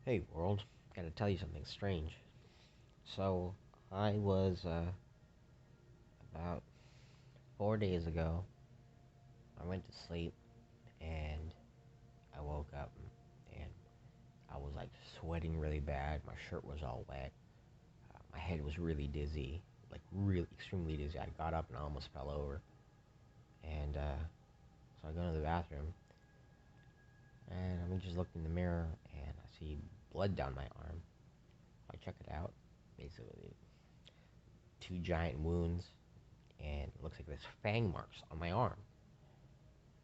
Hey world, gotta tell you something strange. So, I was about 4 days ago, I went to sleep and I woke up and I was like sweating really bad. My shirt was all wet. My head was really dizzy, like really extremely dizzy. I got up and I almost fell over. And so I go to the bathroom and I'm just looking in the mirror and I see blood down my arm. I check it out. Basically, two giant wounds and it looks like there's fang marks on my arm.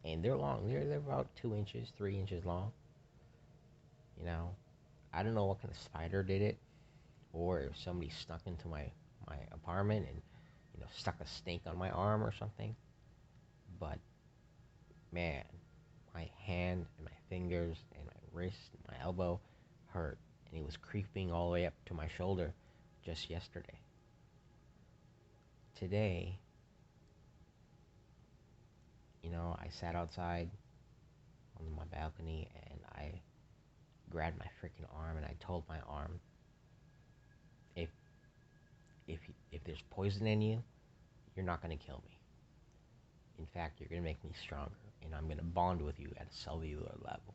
And they're long. They're about 2 inches, 3 inches long. You know, I don't know what kind of spider did it, or if somebody snuck into my apartment and stuck a snake on my arm or something. But man, my hand and my fingers and my wrist and my elbow hurt, and it was creeping all the way up to my shoulder just yesterday. Today, I sat outside on my balcony and I grabbed my freaking arm and I told my arm, if if if there's poison in you, you're not gonna kill me. In fact, you're gonna make me stronger, and I'm gonna bond with you at a cellular level.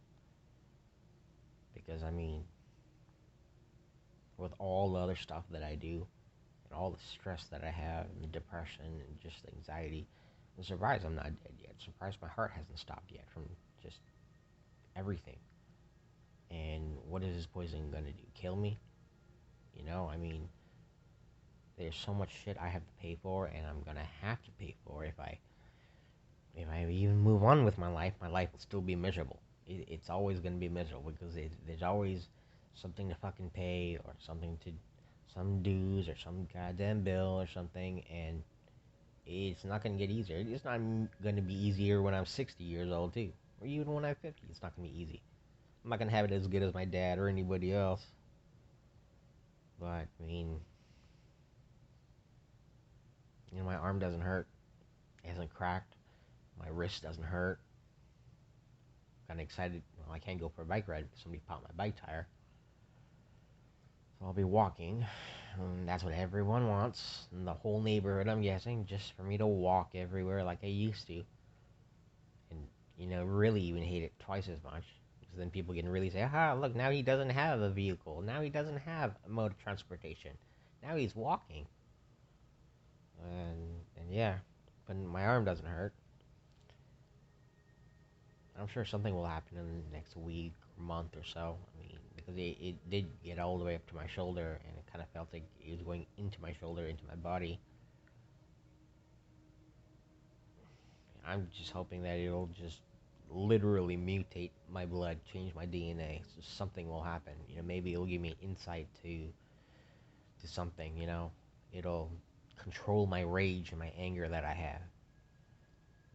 Because with all the other stuff that I do, and all the stress that I have, and the depression, and just the anxiety, I'm surprised I'm not dead yet. I'm surprised my heart hasn't stopped yet from just everything. And what is this poison gonna do? Kill me? There's so much shit I have to pay for, and I'm gonna have to pay for if I even move on with my life will still be miserable. It's always gonna be miserable because there's always something to fucking pay or some dues or some goddamn bill or something, and it's not gonna get easier. It's not gonna be easier when I'm 60 years old too, or even when I'm 50. It's not gonna be easy. I'm not gonna have it as good as my dad or anybody else. But my arm doesn't hurt. It hasn't cracked. My wrist doesn't hurt. Kind of excited. Well, I can't go for a bike ride because somebody popped my bike tire. So I'll be walking. And that's what everyone wants. And the whole neighborhood, I'm guessing, just for me to walk everywhere like I used to. And, really even hate it twice as much. Because then people can really say, ah, look, now he doesn't have a vehicle. Now he doesn't have a mode of transportation. Now he's walking. And yeah, but my arm doesn't hurt. I'm sure something will happen in the next week or month or so. Because it did get all the way up to my shoulder, and it kind of felt like it was going into my shoulder, into my body. I'm just hoping that it'll just literally mutate my blood, change my DNA. So something will happen. Maybe it'll give me insight to something. It'll control my rage and my anger that I have.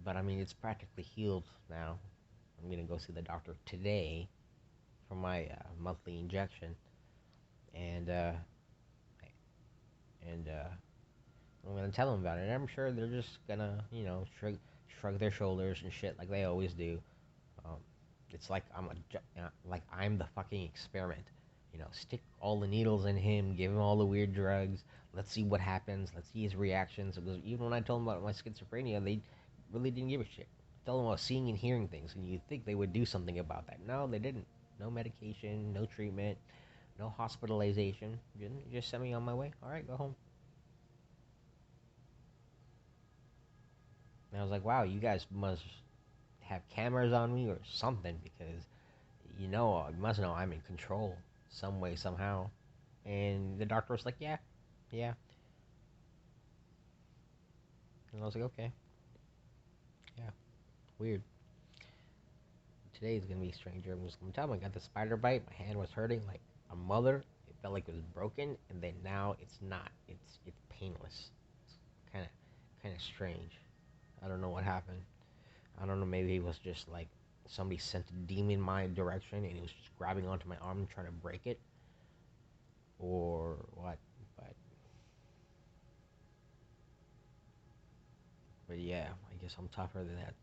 But it's practically healed now. I'm gonna go see the doctor today for my monthly injection, and I'm gonna tell them about it. And I'm sure they're just gonna, shrug their shoulders and shit like they always do. Um, it's like like I'm the fucking experiment. Stick all the needles in him, give him all the weird drugs. Let's see what happens. Let's see his reactions. Because even when I told them about my schizophrenia, they really didn't give a shit. I told them about seeing and hearing things, and you'd think they would do something about that. No, they didn't. No medication, no treatment, no hospitalization. Just sent me on my way. All right, go home. And I was like, wow, you guys must have cameras on me or something because you must know I'm in control some way, somehow. And the doctor was like, yeah, yeah. And I was like, okay, yeah, weird. Today is gonna be stranger. I'm just gonna tell him I got the spider bite. My hand was hurting like a mother. It felt like it was broken, and then now it's not. It's painless. It's kind of strange. I don't know what happened. I don't know. Maybe it was just like somebody sent a demon my direction, and he was just grabbing onto my arm and trying to break it, or what. But but yeah, I guess I'm tougher than that